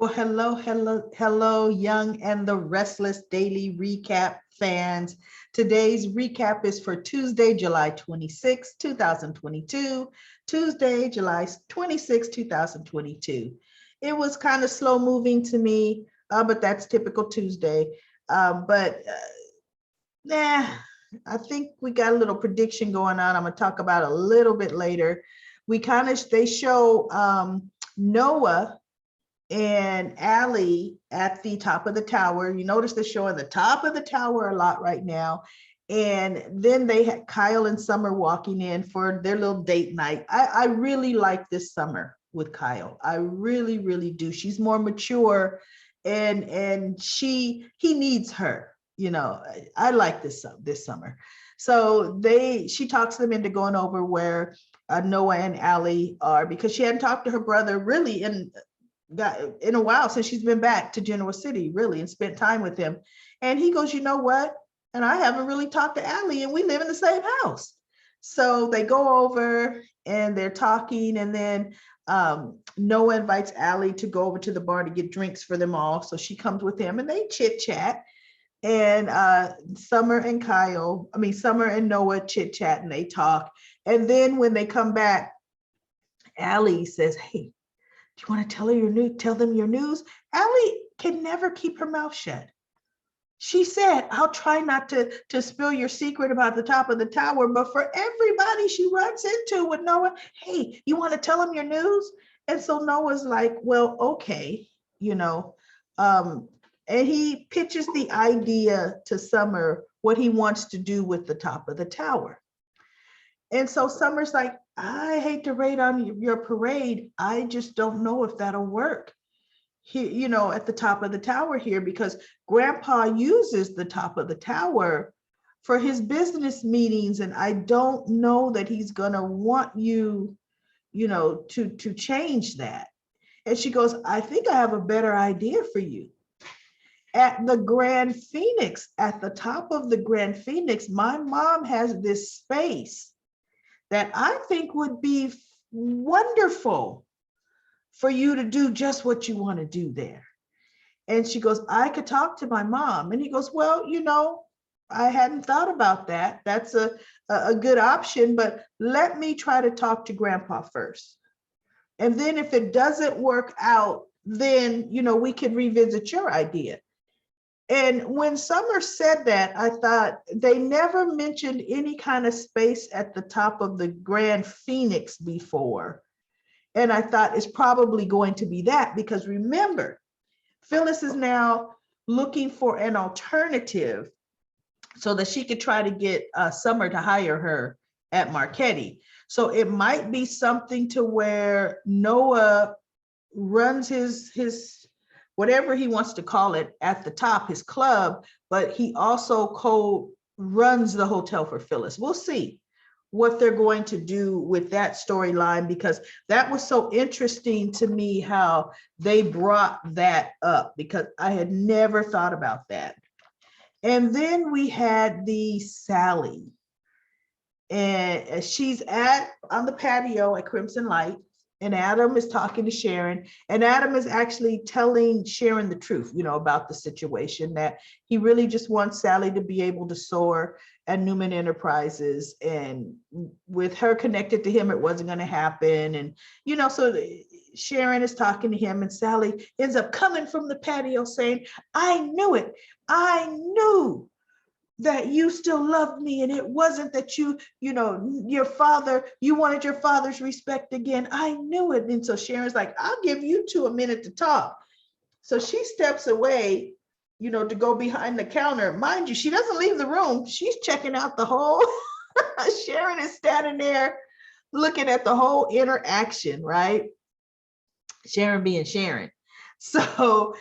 Well, hello, Young and the Restless Daily Recap fans. Today's recap is for Tuesday, July 26, 2022. Tuesday, July 26, 2022. It was kind of slow moving to me, but that's typical Tuesday. Nah, I think we got a little prediction going on. I'm going to talk about a little bit later. They show Noah and Allie at the top of the tower. You notice they're showing the top of the tower a lot right now. And then they had Kyle and Summer walking in for their little date night. I really like this Summer with Kyle. I really, really do. She's more mature and he needs her. I like this Summer. So she talks them into going over where Noah and Allie are, because she hadn't talked to her brother really in a while, since she's been back to Genoa City, really, and spent time with him. And he goes, you know what? And I haven't really talked to Allie, and we live in the same house. So they go over and they're talking, and then Noah invites Allie to go over to the bar to get drinks for them all. So she comes with him and they chit chat. And Summer and Noah chit chat and they talk. And then when they come back, Allie says, hey, do you want to tell them your news? Allie can never keep her mouth shut. She said, I'll try not to spill your secret about the top of the tower, but for everybody she runs into with Noah, hey, you want to tell them your news? And so Noah's like, well, okay, and he pitches the idea to Summer, what he wants to do with the top of the tower. And so Summer's like, I hate to raid on your parade. I just don't know if that'll work here, at the top of the tower here, because Grandpa uses the top of the tower for his business meetings. And I don't know that he's going to want you, to change that. And she goes, I think I have a better idea for you. At the Grand Phoenix, at the top of the Grand Phoenix, my mom has this space that I think would be wonderful for you to do just what you want to do there. And she goes, I could talk to my mom. And he goes, well, I hadn't thought about that. That's a good option, but let me try to talk to Grandpa first. And then if it doesn't work out, then, we can revisit your idea. And when Summer said that, I thought they never mentioned any kind of space at the top of the Grand Phoenix before. And I thought it's probably going to be that, because remember, Phyllis is now looking for an alternative so that she could try to get Summer to hire her at Marchetti. So it might be something to where Noah runs his whatever he wants to call it at the top, his club, but he also co-runs the hotel for Phyllis. We'll see what they're going to do with that storyline, because that was so interesting to me how they brought that up, because I had never thought about that. And then we had the Sally, and she's on the patio at Crimson Light. And Adam is talking to Sharon, and Adam is actually telling Sharon the truth, about the situation, that he really just wants Sally to be able to soar at Newman Enterprises. And with her connected to him, it wasn't going to happen. And, so Sharon is talking to him, and Sally ends up coming from the patio saying, I knew it. I knew that you still loved me, and it wasn't that you wanted your father's respect again. I knew it. And so Sharon's like, I'll give you two a minute to talk. So she steps away, to go behind the counter. Mind you, she doesn't leave the room. She's checking out the whole, Sharon is standing there looking at the whole interaction, right? Sharon being Sharon. So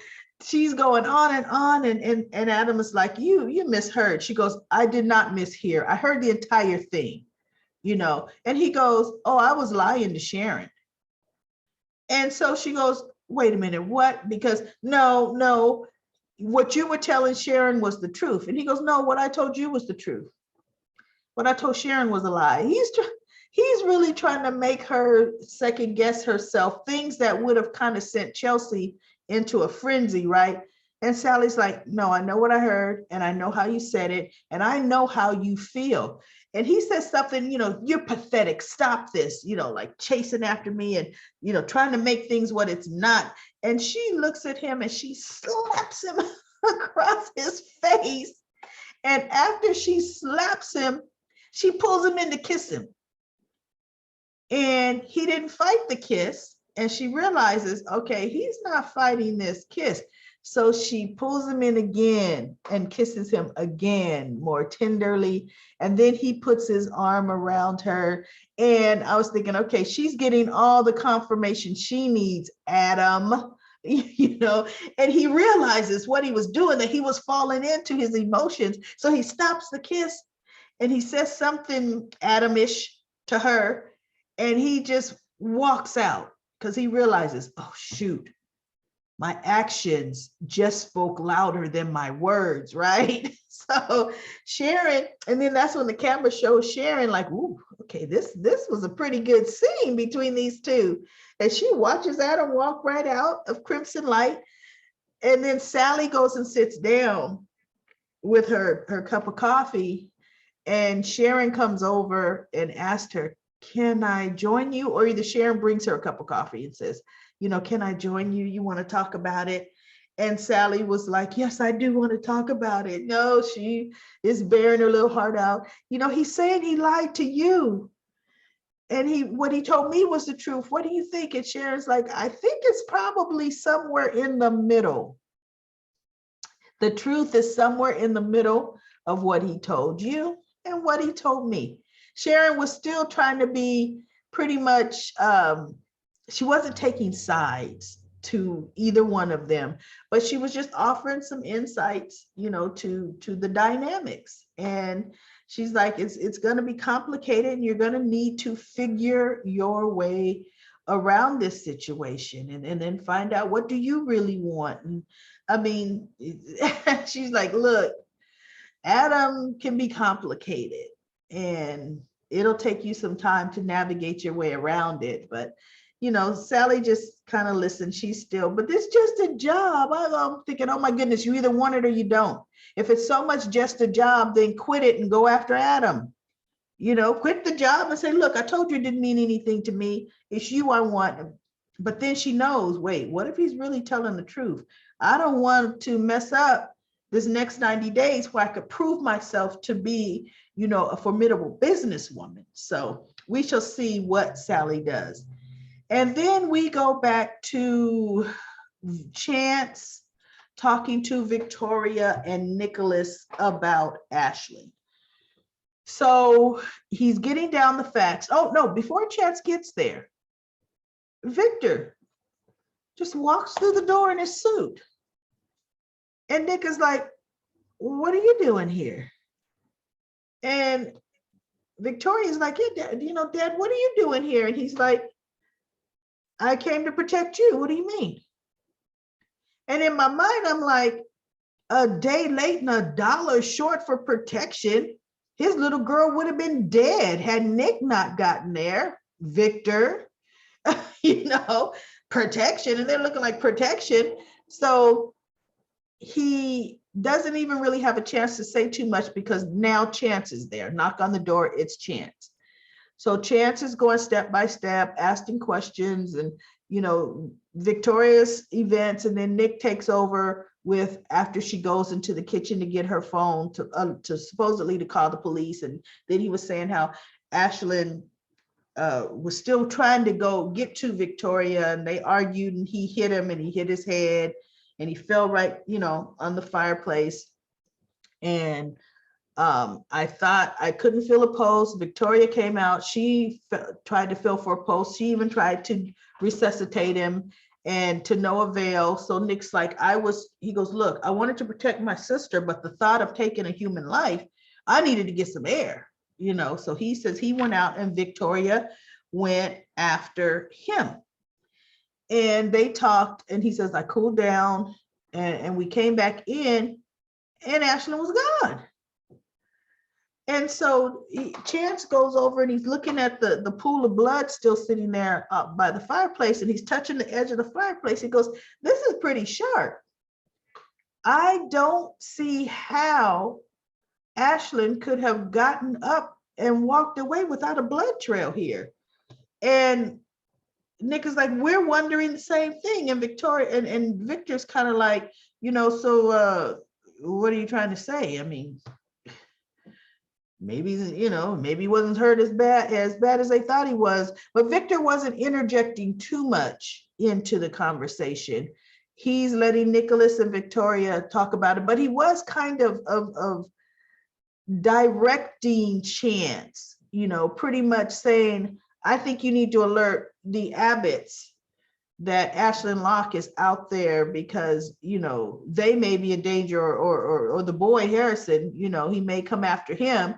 she's going on and on, and Adam is like, you misheard. She goes, I did not mishear. I heard the entire thing, and he goes, oh, I was lying to Sharon. And so she goes, wait a minute, what? Because no, what you were telling Sharon was the truth. And he goes, no, what I told you was the truth. What I told Sharon was a lie. He's really trying to make her second guess herself, things that would have kind of sent Chelsea into a frenzy, right? And Sally's like, no, I know what I heard, and I know how you said it, and I know how you feel. And he says something, you're pathetic. Stop this, like chasing after me and, trying to make things what it's not. And she looks at him and she slaps him across his face. And after she slaps him, she pulls him in to kiss him. And he didn't fight the kiss. And she realizes, okay, he's not fighting this kiss. So she pulls him in again and kisses him again, more tenderly. And then he puts his arm around her. And I was thinking, okay, she's getting all the confirmation she needs, Adam, and he realizes what he was doing, that he was falling into his emotions. So he stops the kiss and he says something Adamish to her. And he just walks out because he realizes, oh, shoot. My actions just spoke louder than my words, right? So Sharon, and then that's when the camera shows Sharon like, ooh, okay, this was a pretty good scene between these two. And she watches Adam walk right out of Crimson Light. And then Sally goes and sits down with her cup of coffee. And Sharon comes over and asks her, can I join you? Or either Sharon brings her a cup of coffee and says, can I join you? You want to talk about it? And Sally was like, yes, I do want to talk about it. No, she is bearing her little heart out. He's saying he lied to you. And what he told me was the truth. What do you think? And Sharon's like, I think it's probably somewhere in the middle. The truth is somewhere in the middle of what he told you and what he told me. Sharon was still trying to be pretty much, she wasn't taking sides to either one of them, but she was just offering some insights, to the dynamics. And she's like, it's going to be complicated and you're going to need to figure your way around this situation and then find out, what do you really want? And I mean, she's like, look, Adam can be complicated and it'll take you some time to navigate your way around it. But, Sally just kind of listened. She's still, but this is just a job. I'm thinking, oh my goodness, you either want it or you don't. If it's so much just a job, then quit it and go after Adam. Quit the job and say, look, I told you it didn't mean anything to me. It's you I want. But then she knows, wait, what if he's really telling the truth? I don't want to mess up this next 90 days where I could prove myself to be, a formidable businesswoman. So we shall see what Sally does. And then we go back to Chance talking to Victoria and Nicholas about Ashley. So he's getting down the facts. Oh, no, before Chance gets there, Victor just walks through the door in his suit. And Nick is like, what are you doing here? And Victoria's like, yeah, Dad, Dad, what are you doing here? And he's like, I came to protect you. What do you mean? And in my mind, I'm like, a day late and $1 short for protection. His little girl would have been dead had Nick not gotten there. Victor, protection. And they're looking like protection. So he doesn't even really have a chance to say too much because now Chance is there. Knock on the door, it's Chance. So Chance is going step by step, asking questions and, Victoria's events. And then Nick takes over with, after she goes into the kitchen to get her phone to supposedly to call the police. And then he was saying how Ashlyn was still trying to go get to Victoria, and they argued and he hit him and he hit his head and he fell right, on the fireplace. And I thought I couldn't feel a pulse. Victoria came out. She tried to feel for a pulse. She even tried to resuscitate him and to no avail. So Nick's like, he goes, look, I wanted to protect my sister, but the thought of taking a human life, I needed to get some air, So he says he went out and Victoria went after him. And they talked and he says, I cooled down and we came back in and Ashlyn was gone. And so Chance goes over and he's looking at the pool of blood still sitting there by the fireplace, and he's touching the edge of the fireplace. He goes, this is pretty sharp. I don't see how Ashlyn could have gotten up and walked away without a blood trail here. And Nick is like, we're wondering the same thing. And Victoria and Victor's kind of like, so what are you trying to say? I mean, maybe, maybe he wasn't hurt as bad as they thought he was, but Victor wasn't interjecting too much into the conversation. He's letting Nicholas and Victoria talk about it, but he was kind of directing Chance, pretty much saying, I think you need to alert the Abbotts that Ashlyn Locke is out there because, they may be in danger, or the boy Harrison, he may come after him.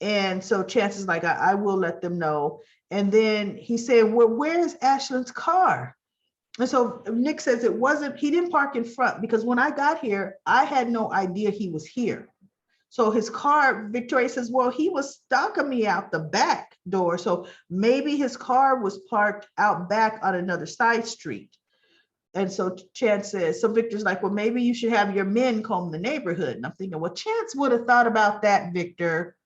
And so Chance is like, I will let them know. And then he said, well, where's Ashlyn's car? And so Nick says he didn't park in front, because when I got here, I had no idea he was here. So his car, Victoria says, well, he was stalking me out the back door. So maybe his car was parked out back on another side street. And so Chance says, so Victor's like, well, maybe you should have your men comb the neighborhood. And I'm thinking, well, Chance would have thought about that, Victor.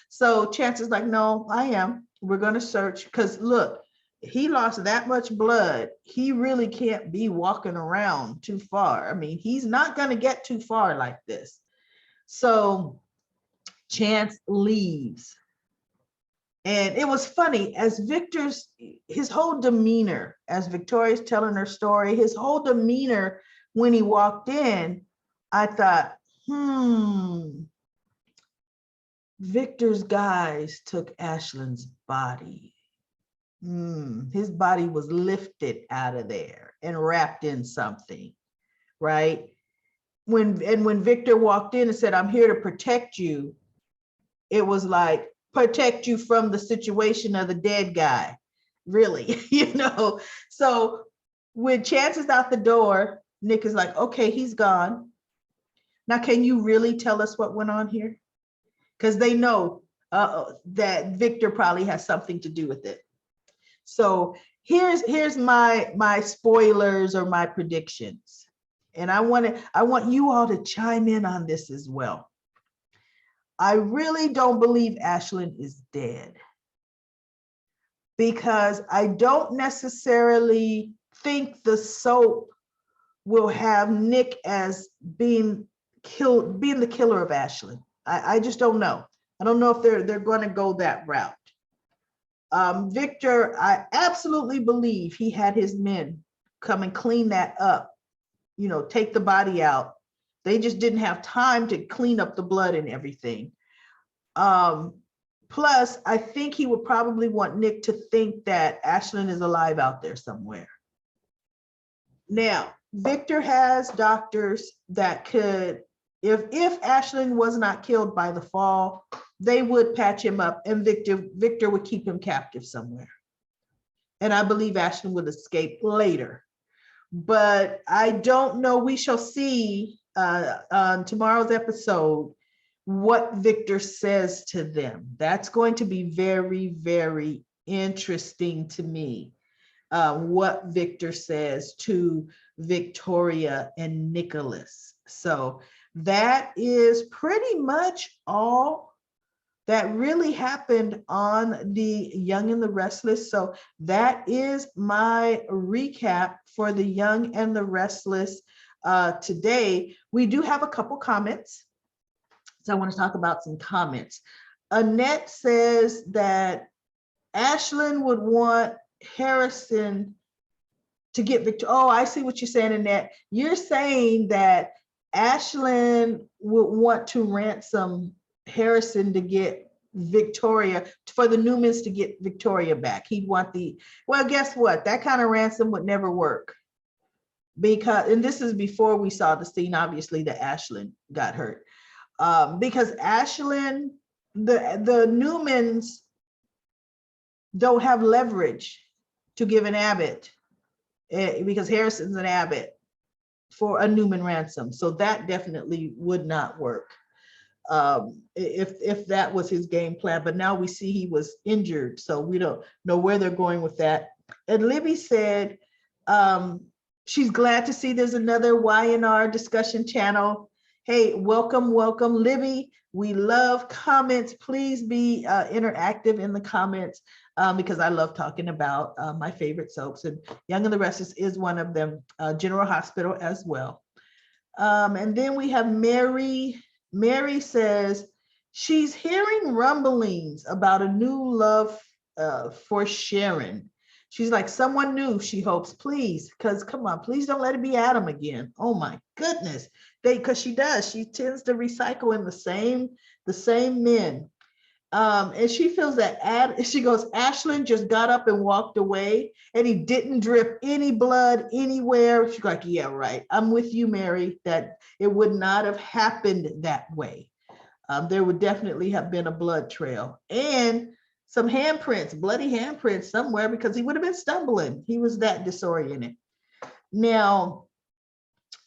So Chance is like, no, I am. We're going to search, because look, he lost that much blood. He really can't be walking around too far. I mean, he's not going to get too far like this. So Chance leaves. And it was funny, as his whole demeanor, as Victoria's telling her story, his whole demeanor when he walked in, I thought, Victor's guys took Ashlyn's body. His body was lifted out of there and wrapped in something, right? When Victor walked in and said, I'm here to protect you, it was like, protect you from the situation of the dead guy, really, So when Chance is out the door, Nick is like, okay, he's gone. Now, can you really tell us what went on here? Because they know that Victor probably has something to do with it. So here's my spoilers or my predictions. And I want you all to chime in on this as well. I really don't believe Ashlyn is dead, because I don't necessarily think the soap will have Nick as being the killer of Ashlyn. I just don't know. I don't know if they're going to go that route. Victor, I absolutely believe he had his men come and clean that up, take the body out. They just didn't have time to clean up the blood and everything. Plus, I think he would probably want Nick to think that Ashlyn is alive out there somewhere. Now, Victor has doctors that could, if Ashlyn was not killed by the fall, they would patch him up, and Victor would keep him captive somewhere. And I believe Ashlyn would escape later. But I don't know. We shall see on tomorrow's episode what Victor says to them. That's going to be very, very interesting to me. What Victor says to Victoria and Nicholas. So that is pretty much all that really happened on the Young and the Restless. So that is my recap for the Young and the Restless today. We do have a couple comments. So I want to talk about some comments. Annette says that Ashlyn would want Harrison to get Victor. Oh, I see what you're saying, Annette. You're saying that Ashlyn would want to ransom Harrison to get Victoria, for the Newmans to get Victoria back. He'd want well, guess what? That kind of ransom would never work. Because, and this is before we saw the scene, obviously, that Ashlyn got hurt. Because Ashlyn, the Newmans don't have leverage to give an Abbott, because Harrison's an Abbott, for a Newman ransom. So that definitely would not work. if that was his game plan. But now we see he was injured, so we don't know where they're going with that. And Libby said she's glad to see there's another YNR discussion channel. Hey, welcome, welcome, Libby. We love comments. Please be interactive in the comments because I love talking about my favorite soaps, and Young and the Restless is one of them, General Hospital as well. And then we have Mary. Mary says she's hearing rumblings about a new love for Sharon. She's like, someone new, she hopes, please, because come on, please don't let it be Adam again. Oh my goodness. Because she does, she tends to recycle in the same men. And she feels that she goes, Ashlyn just got up and walked away and he didn't drip any blood anywhere. She's like, yeah, right. I'm with you, Mary, that it would not have happened that way. There would definitely have been a blood trail and some handprints, bloody handprints somewhere, because he would have been stumbling. He was that disoriented. Now,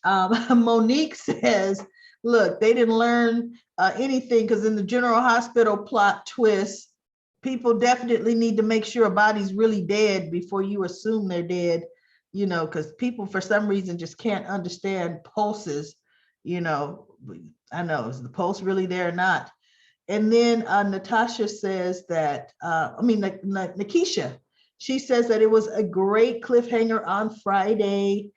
Monique says, look, they didn't learn anything because in the General Hospital plot twist, people definitely need to make sure a body's really dead before you assume they're dead, you know, because people for some reason just can't understand pulses, you know. I know, is the pulse really there or not? And then Natasha says that, Nikisha, she says that it was a great cliffhanger on Friday.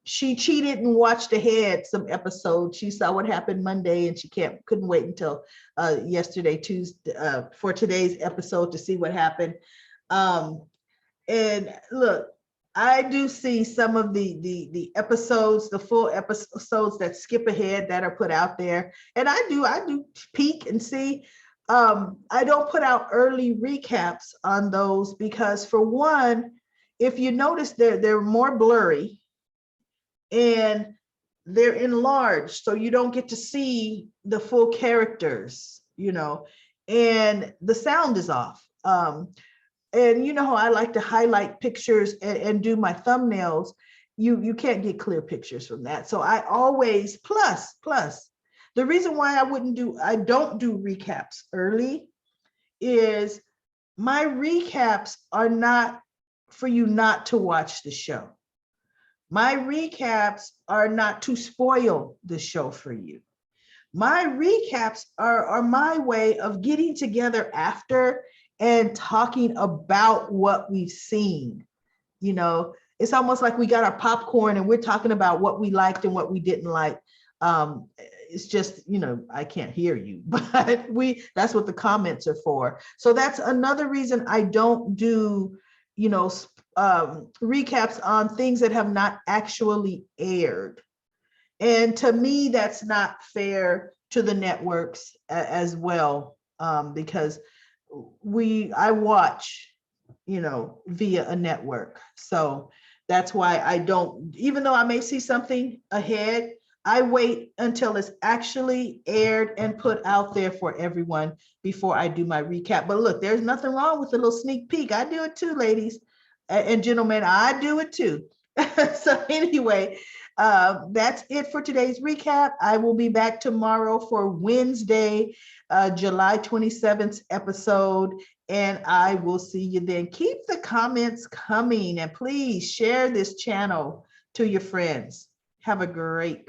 She cheated and watched ahead some episodes. She saw what happened Monday and she couldn't wait until yesterday, Tuesday, for today's episode to see what happened. And look, I do see some of the episodes, the full episodes that skip ahead that are put out there. And I do peek and see. I don't put out early recaps on those because, for one, if you notice, they're more blurry and they're enlarged, so you don't get to see the full characters, you know, and the sound is off. And you know how I like to highlight pictures and do my thumbnails. You can't get clear pictures from that. So I always, plus, the reason why I don't do recaps early is my recaps are not for you not to watch the show. My recaps are not to spoil the show for you. My recaps are my way of getting together after and talking about what we've seen. You know, it's almost like we got our popcorn and we're talking about what we liked and what we didn't like. It's just, you know, I can't hear you, but that's what the comments are for. So that's another reason I don't do, you know, recaps on things that have not actually aired. And to me, that's not fair to the networks as well, because I watch, you know, via a network. So that's why I don't, even though I may see something ahead, I wait until it's actually aired and put out there for everyone before I do my recap. But look, there's nothing wrong with a little sneak peek. I do it too, ladies and gentlemen, I do it too. So anyway, that's it for today's recap. I will be back tomorrow for Wednesday, July 27th episode, and I will see you then. Keep the comments coming and please share this channel to your friends. Have a great